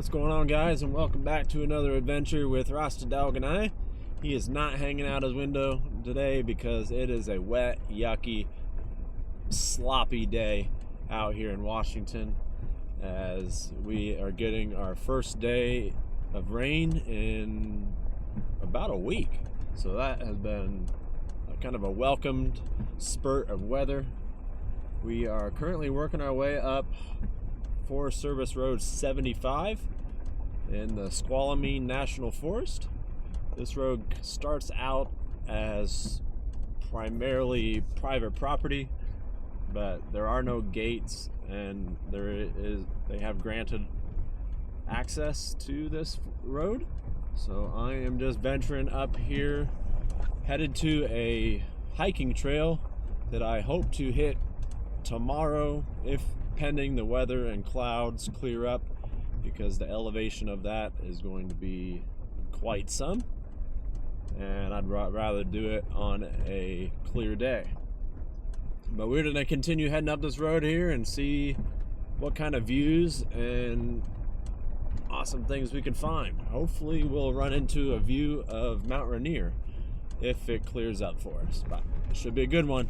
What's going on, guys, and welcome back to another adventure with Rasta and I. He is not hanging out his window today because it is a wet, yucky, sloppy day out here in Washington as we are getting our first day of rain in about a week. So that has been kind of a welcomed spurt of weather. We are currently working our way up Forest Service Road 75 in the Squalming National Forest. This road starts out as primarily private property, but there are no gates, and they have granted access to this road. So I am just venturing up here, headed to a hiking trail that I hope to hit tomorrow, if pending the weather and clouds clear up, because the elevation of that is going to be quite some, and I'd rather do it on a clear day. But we're going to continue heading up this road here and see what kind of views and awesome things we can find. Hopefully we'll run into a view of Mount Rainier if it clears up for us, but it should be a good one.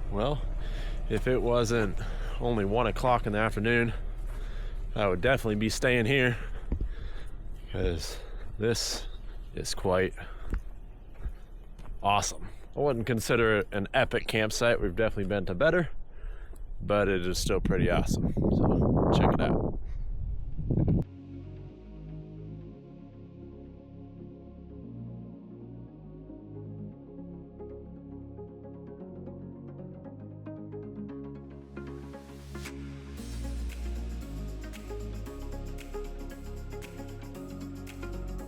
Well, if it wasn't only 1 o'clock in the afternoon, I would definitely be staying here, because this is quite awesome. I wouldn't consider it an epic campsite. We've definitely been to better, but it is still pretty awesome. So check it out.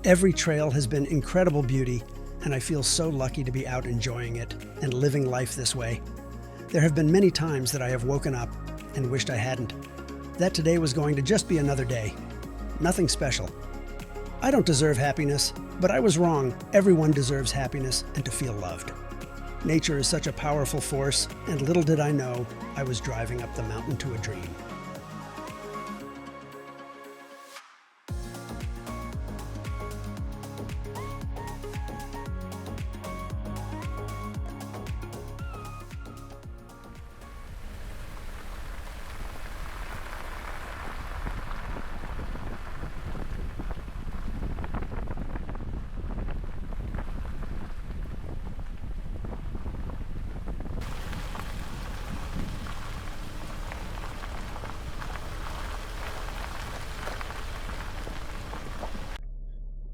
Every trail has been incredible beauty, and I feel so lucky to be out enjoying it and living life this way. There have been many times that I have woken up and wished I hadn't. That today was going to just be another day. Nothing special. I don't deserve happiness, but I was wrong. Everyone deserves happiness and to feel loved. Nature is such a powerful force, and little did I know I was driving up the mountain to a dream.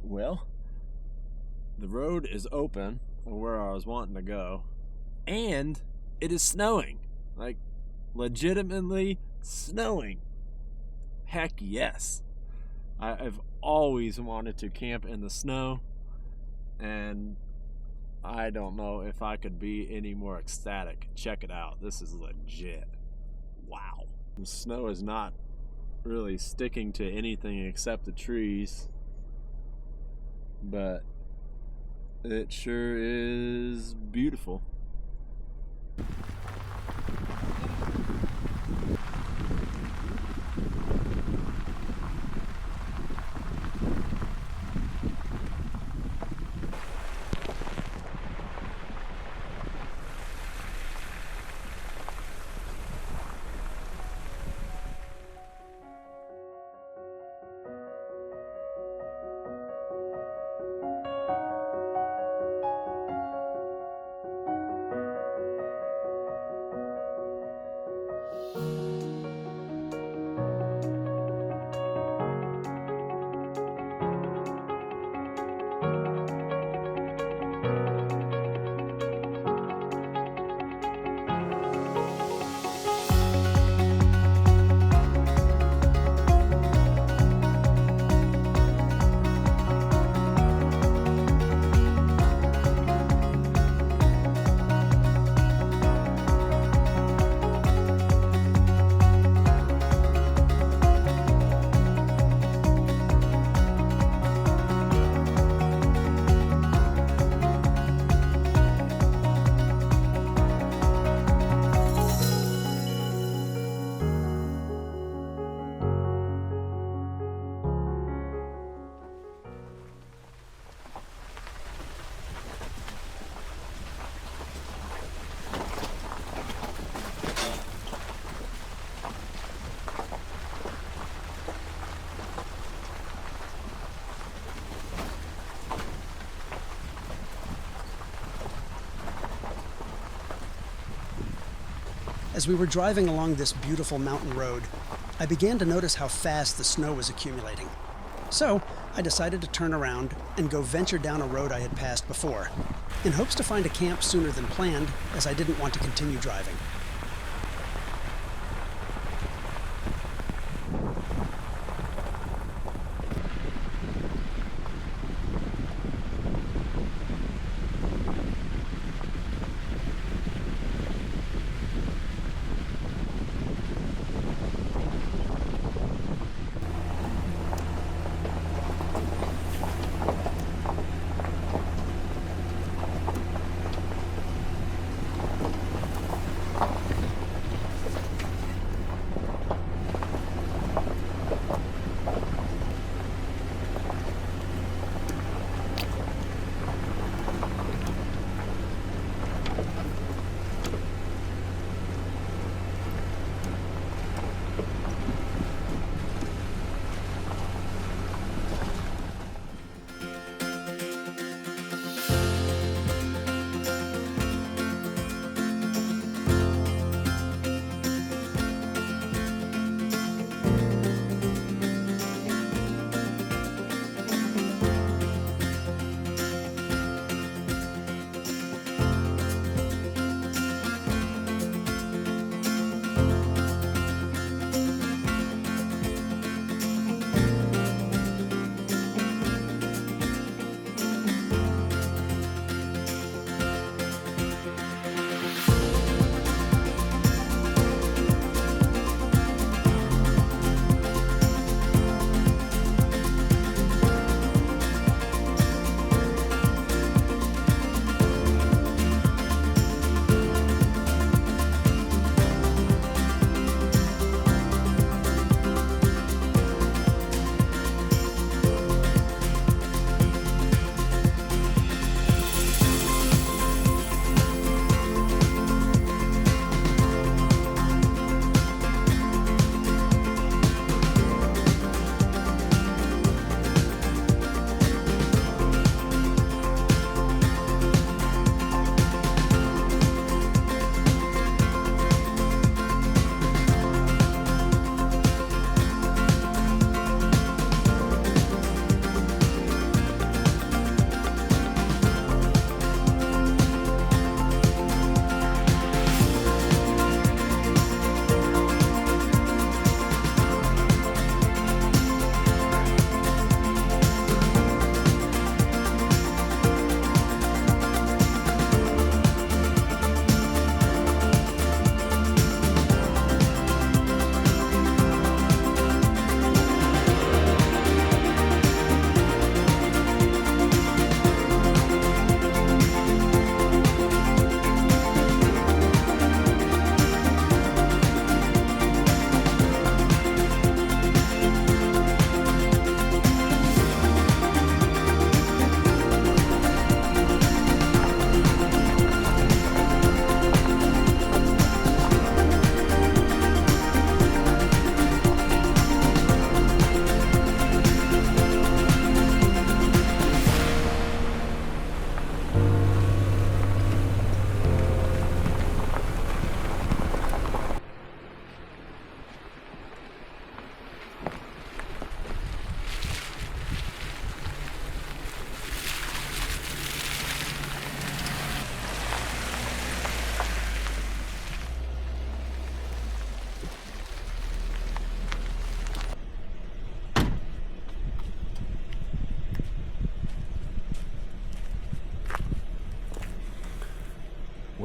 Well, the road is open where I was wanting to go, and it is snowing. Like, legitimately snowing. Heck yes. I've always wanted to camp in the snow, and I don't know if I could be any more ecstatic. Check it out. This is legit. Wow. The snow is not really sticking to anything except the trees, but it sure is beautiful. As we were driving along this beautiful mountain road, I began to notice how fast the snow was accumulating. So I decided to turn around and go venture down a road I had passed before, in hopes to find a camp sooner than planned, as I didn't want to continue driving.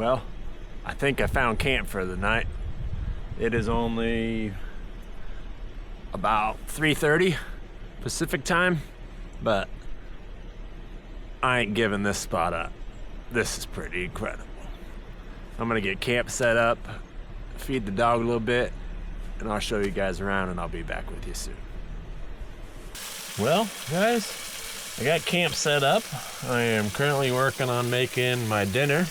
Well, I think I found camp for the night. It is only about 3:30 Pacific time, but I ain't giving this spot up. This is pretty incredible. I'm gonna get camp set up, feed the dog a little bit, and I'll show you guys around, and I'll be back with you soon. Well, guys, I got camp set up. I am currently working on making my dinner,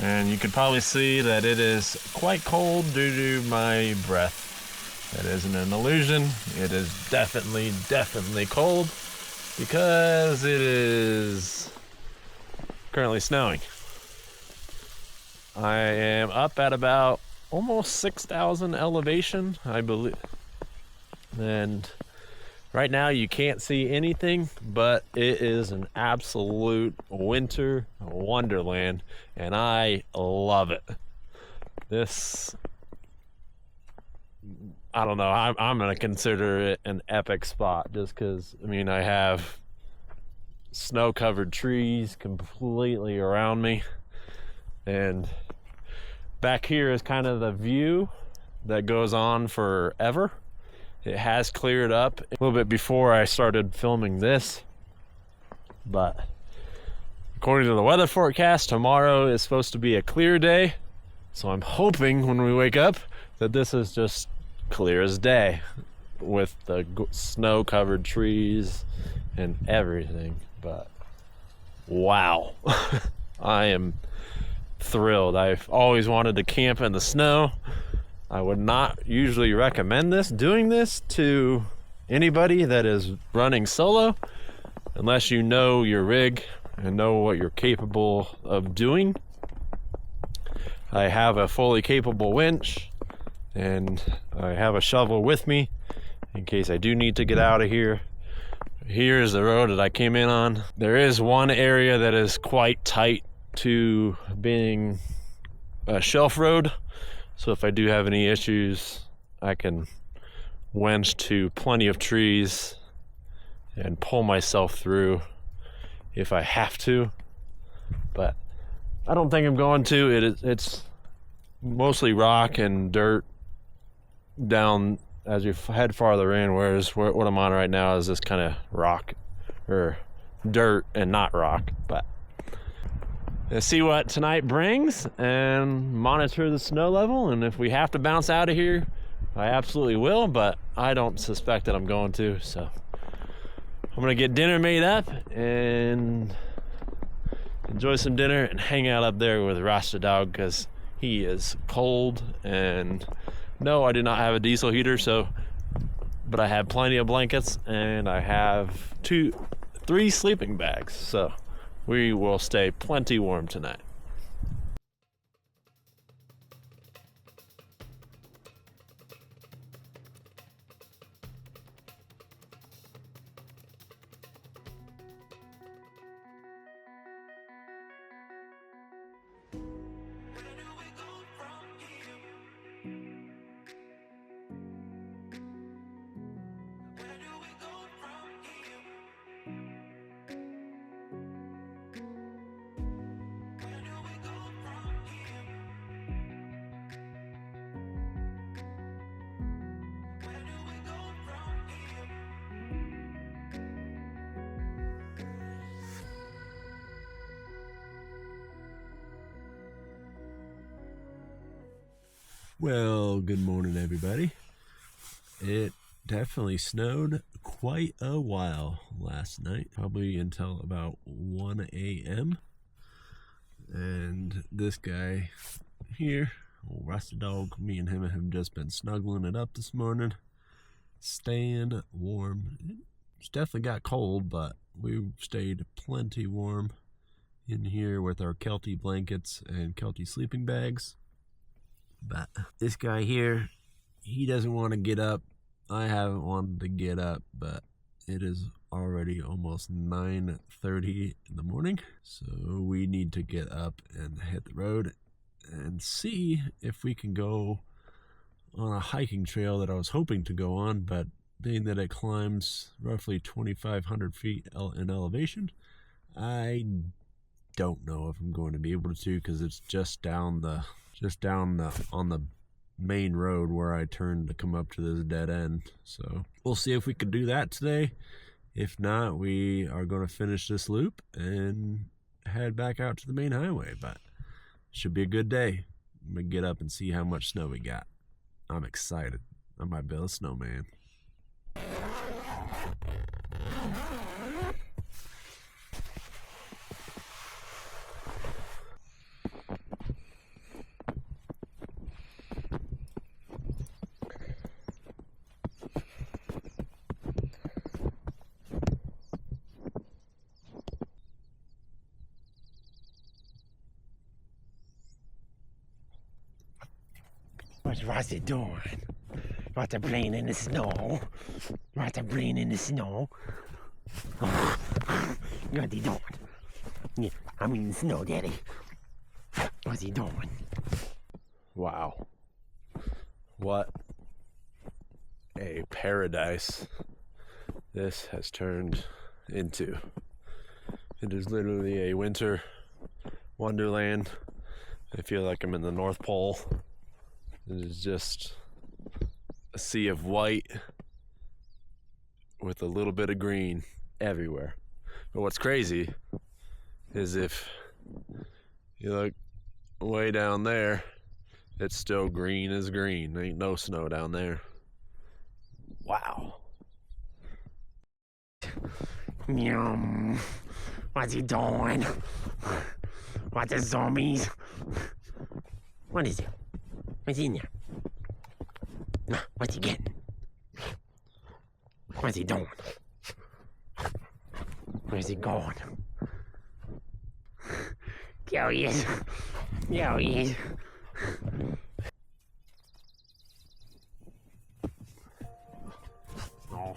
and you can probably see that it is quite cold due to my breath. That isn't an illusion. It is definitely cold because it is currently snowing. I am up at about almost 6,000 elevation, I believe. And right now you can't see anything, but it is an absolute winter wonderland, and I love it. This, I don't know, I'm gonna consider it an epic spot just because, I mean, I have snow-covered trees completely around me, and back here is kind of the view that goes on forever. It has cleared up a little bit before I started filming this, but according to the weather forecast, tomorrow is supposed to be a clear day, so I'm hoping when we wake up that this is just clear as day with the snow-covered trees and everything. But wow, I am thrilled. I've always wanted to camp in the snow. I would not usually recommend doing this to anybody that is running solo unless you know your rig and know what you're capable of doing. I have a fully capable winch, and I have a shovel with me in case I do need to get out of here. Here's the road that I came in on. There is one area that is quite tight to being a shelf road, so if I do have any issues, I can winch to plenty of trees and pull myself through if I have to, but I don't think I'm going to. It's mostly rock and dirt down as you head farther in, whereas what I'm on right now is this kind of rock or dirt and not rock. But let's see what tonight brings and monitor the snow level, and if we have to bounce out of here, I absolutely will, but I don't suspect that I'm going to. So I'm gonna get dinner made up and enjoy some dinner and hang out up there with Rasta Dog because he is cold. And no, I do not have a diesel heater, but I have plenty of blankets, and I have 3 sleeping bags, so we will stay plenty warm tonight. Well, good morning, everybody. It definitely snowed quite a while last night, probably until about 1 a.m. And this guy here, old Rasta Dog, me and him have just been snuggling it up this morning, staying warm. It's definitely got cold, but we stayed plenty warm in here with our Kelty blankets and Kelty sleeping bags. But this guy here, he doesn't want to get up. I haven't wanted to get up, but it is already almost 9:30 in the morning, so we need to get up and hit the road and see if we can go on a hiking trail that I was hoping to go on, but being that it climbs roughly 2,500 feet in elevation, I don't know if I'm going to be able to, because it's just down on the main road where I turned to come up to this dead end. So we'll see if we can do that today. If not, we are going to finish this loop and head back out to the main highway, but should be a good day. I'm gonna get up and see how much snow we got. I'm excited. I might build a snowman. What's Rasta doing? Rasta playing in the snow? Rasta playing in the snow? What's he doing? Yeah, I'm in the snow, Daddy. What's he doing? Wow. What a paradise this has turned into. It is literally a winter wonderland. I feel like I'm in the North Pole. It is just a sea of white with a little bit of green everywhere. But what's crazy is if you look way down there, it's still green as green. There ain't no snow down there. Wow. Meow. What's he doing? What's the zombies? What is it? What's in there? What's he getting? What's he doing? Where's he going? There he is. There he is. Oh.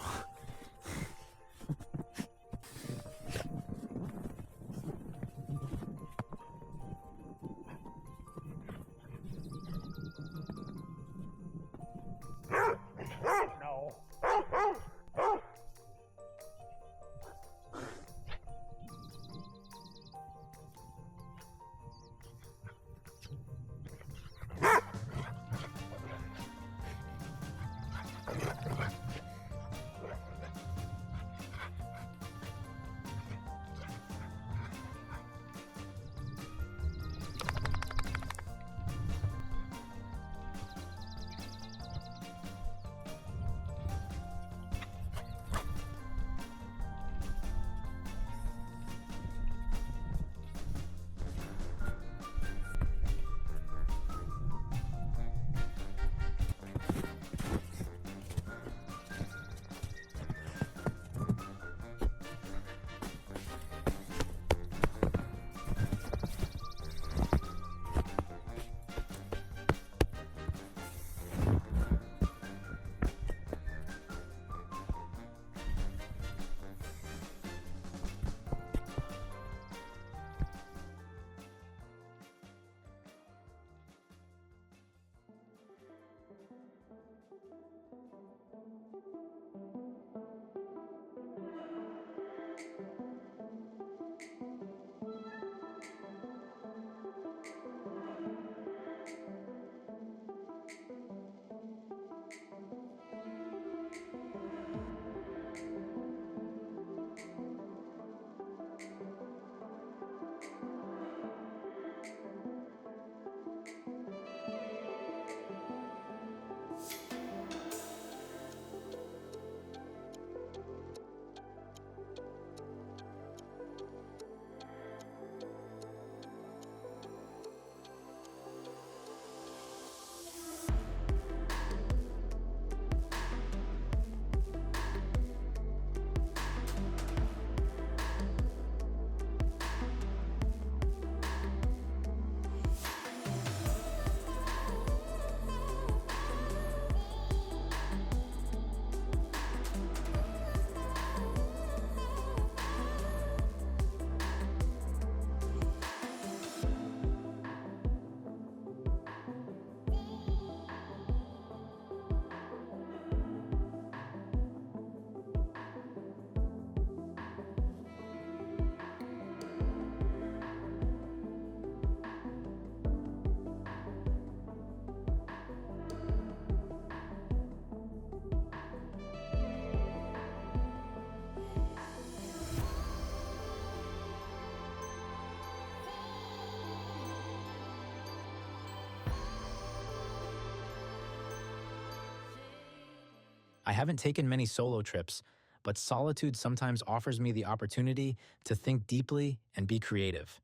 I haven't taken many solo trips, but solitude sometimes offers me the opportunity to think deeply and be creative.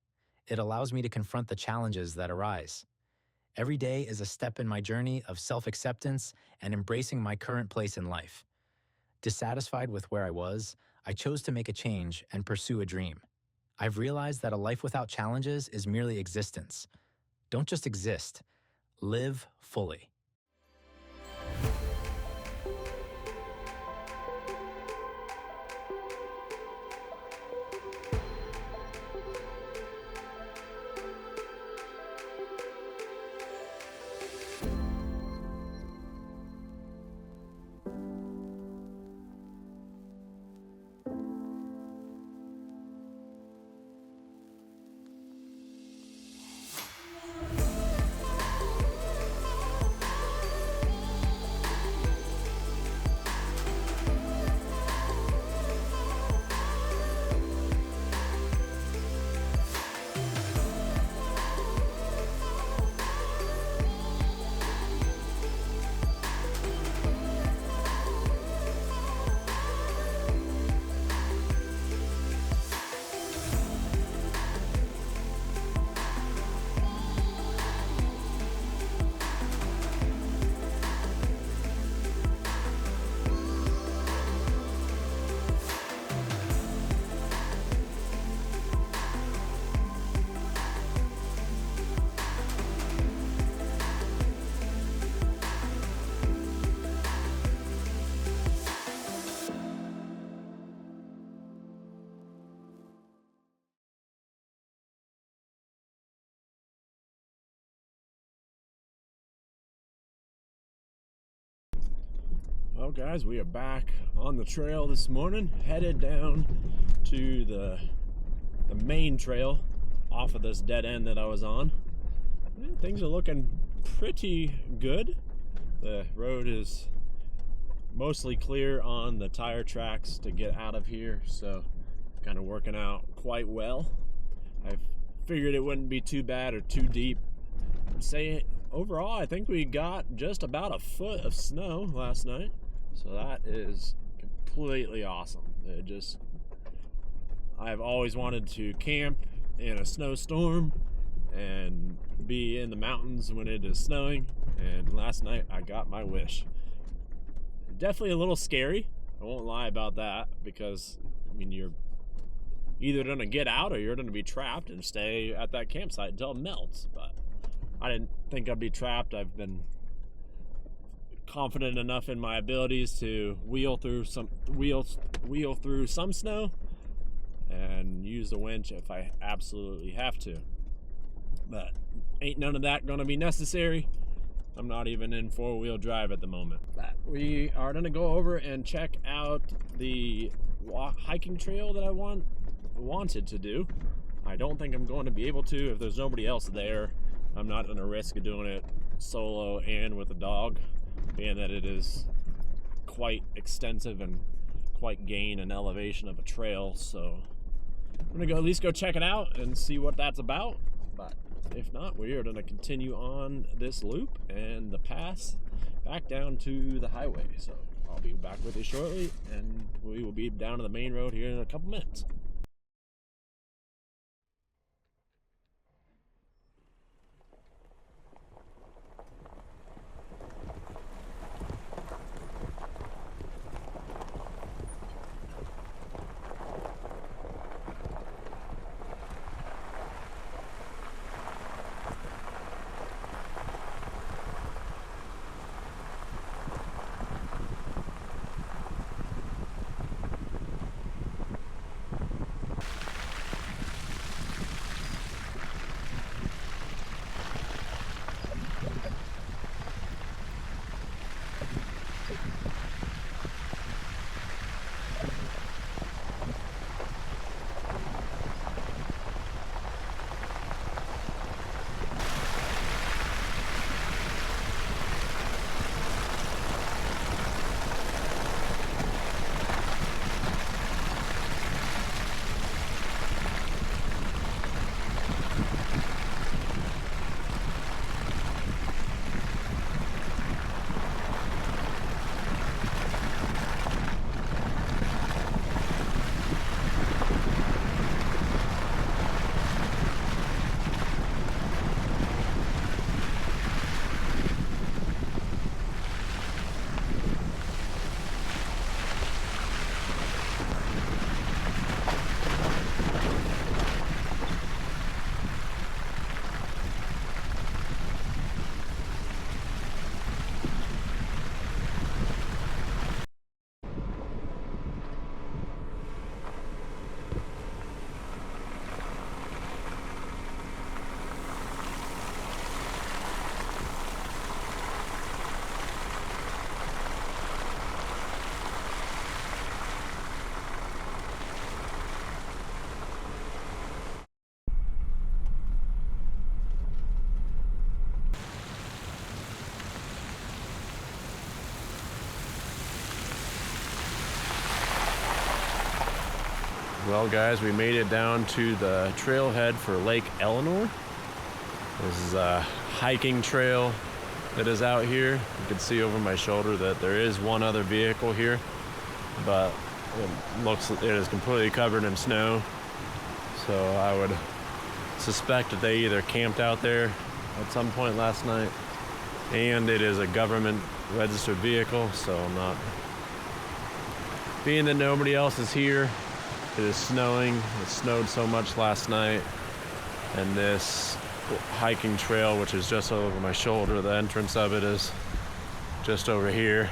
It allows me to confront the challenges that arise. Every day is a step in my journey of self-acceptance and embracing my current place in life. Dissatisfied with where I was, I chose to make a change and pursue a dream. I've realized that a life without challenges is merely existence. Don't just exist, live fully. Well, guys, we are back on the trail this morning, headed down to the main trail off of this dead end that I was on. Things are looking pretty good. The road is mostly clear on the tire tracks to get out of here, so kind of working out quite well. I figured it wouldn't be too bad or too deep. Say overall, I think we got just about a foot of snow last night. So that is completely awesome. I've always wanted to camp in a snowstorm and be in the mountains when it is snowing, and last night I got my wish. Definitely a little scary, I won't lie about that, because you're either going to get out or you're going to be trapped and stay at that campsite until it melts. But I didn't think I'd be trapped. I've been confident enough in my abilities to wheel through some snow and use the winch if I absolutely have to. But ain't none of that gonna be necessary. I'm not even in four-wheel drive at the moment. But we are gonna go over and check out the hiking trail that I wanted to do. I don't think I'm going to be able to if there's nobody else there. I'm not gonna risk doing it solo and with a dog, being that it is quite extensive and quite gain an elevation of a trail. So I'm gonna at least go check it out and see what that's about. But if not, we are gonna continue on this loop and the pass back down to the highway. So I'll be back with you shortly, and we will be down to the main road here in a couple minutes. Well, guys, we made it down to the trailhead for Lake Eleanor. This is a hiking trail that is out here. You can see over my shoulder that there is one other vehicle here, but it is completely covered in snow. So I would suspect that they either camped out there at some point last night, and it is a government registered vehicle, so I'm not. Being that nobody else is here, it is snowing. It snowed so much last night, and this hiking trail, which is just over my shoulder, the entrance of it is just over here,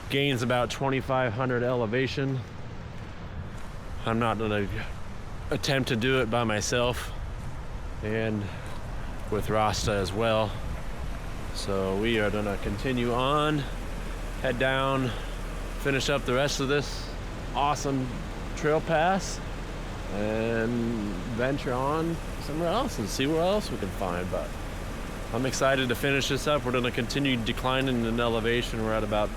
gains about 2,500 elevation. I'm not gonna attempt to do it by myself and with Rasta as well. So we are gonna continue on, head down, finish up the rest of this awesome trail pass, and venture on somewhere else and see what else we can find. But I'm excited to finish this up. We're gonna continue declining in elevation. We're at about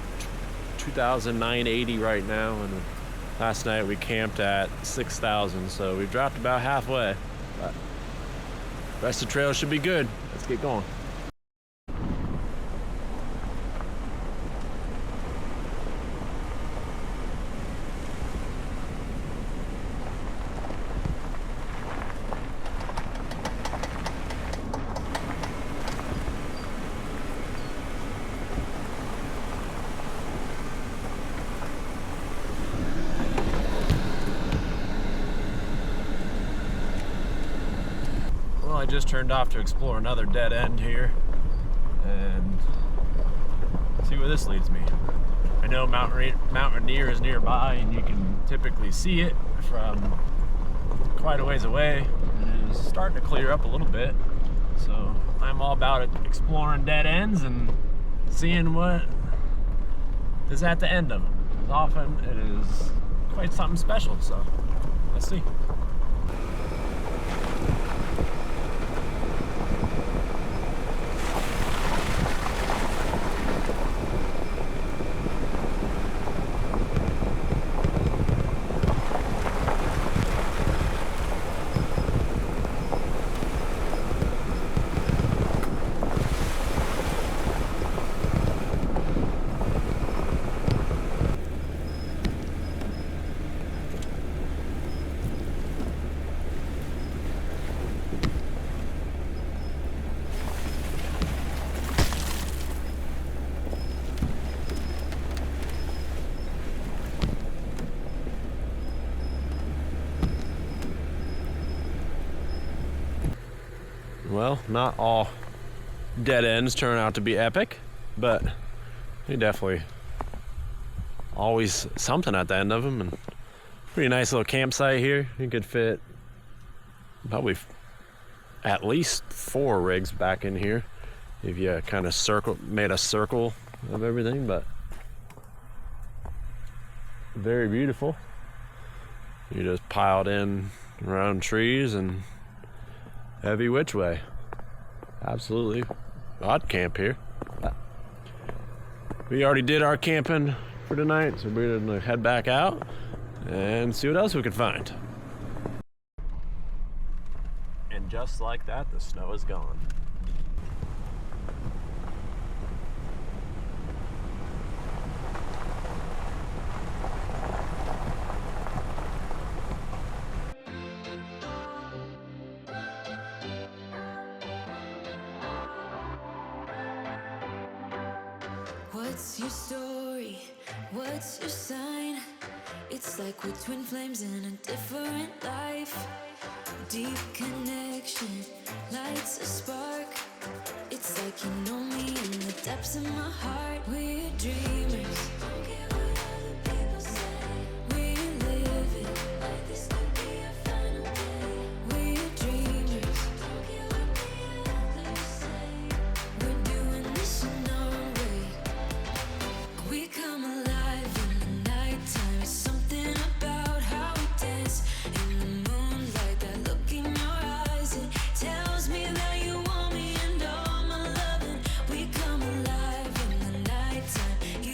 2,980 right now, and last night we camped at 6,000, so we dropped about halfway. But the rest of the trail should be good. Let's get going. I just turned off to explore another dead end here and see where this leads me. I know Mount Rainier is nearby, and you can typically see it from quite a ways away. It is starting to clear up a little bit, so I'm all about it, exploring dead ends and seeing what is at the end of them. As often it is quite something special, so let's see. Well, not all dead ends turn out to be epic, but they definitely always something at the end of them. And pretty nice little campsite here. You could fit probably at least 4 rigs back in here if you kind of made a circle of everything. But very beautiful. You just piled in around trees and every which way. Absolutely. I'd camp here. We already did our camping for tonight, so we're gonna head back out and see what else we can find. And just like that, the snow is gone. What's your story? What's your sign? It's like we're twin flames in a different life. Deep connection lights a spark. It's like you know me in the depths of my heart. We're dreamers. Don't care what other people say. We live it like this could be our final day. We're dreamers. Don't care what the others say. We're doing this in our way. We come alive in the nighttime. It's something about how we dance in the moonlight. That look in your eyes, it tells me that you want me and all my loving. We come alive in the nighttime. You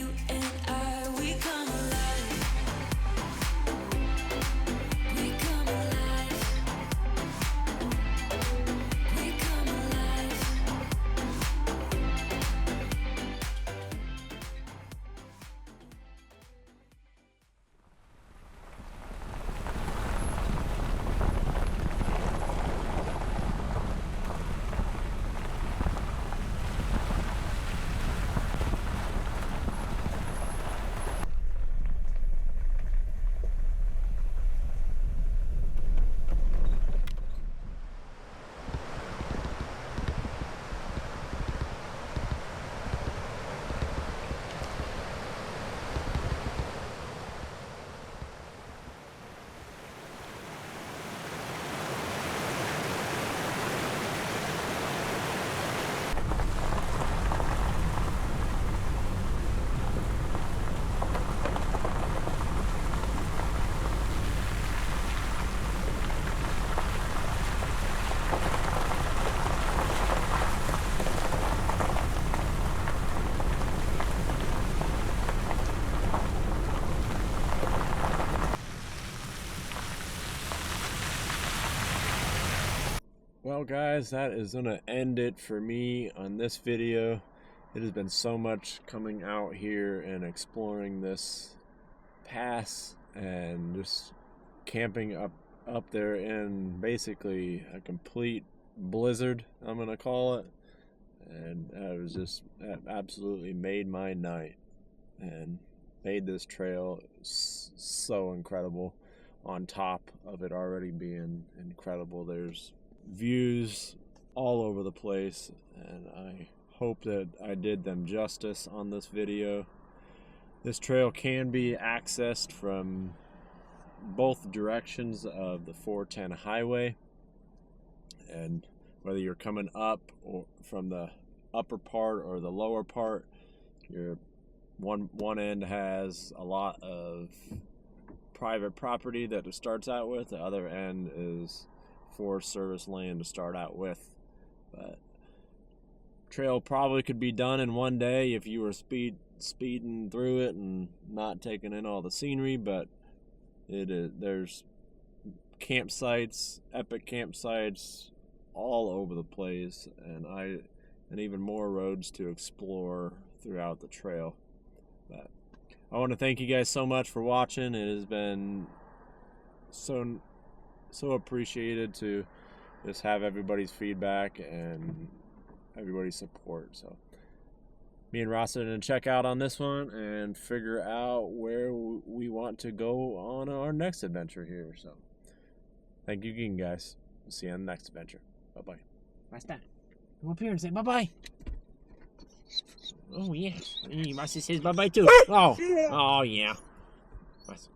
Well, guys, that is going to end it for me on this video. It has been so much coming out here and exploring this pass and just camping up there in basically a complete blizzard, I'm going to call it. And that absolutely made my night and made this trail so incredible, on top of it already being incredible. There's views all over the place, and I hope that I did them justice on this video. This trail can be accessed from both directions of the 410 highway, and whether you're coming up or from the upper part or the lower part, your one end has a lot of private property that it starts out with. The other end is Forest Service land to start out with. But trail probably could be done in one day if you were speeding through it and not taking in all the scenery. But there's campsites, epic campsites all over the place, and even more roads to explore throughout the trail. But I want to thank you guys so much for watching. It has been so appreciated to just have everybody's feedback and everybody's support. So me and Rasta are going to check out on this one and figure out where we want to go on our next adventure here. So thank you again, guys. We'll see you on the next adventure. Bye-bye. Rasta, come up here and say bye-bye. Oh, yeah. Rasta says bye-bye, too. Oh, yeah. Rasta.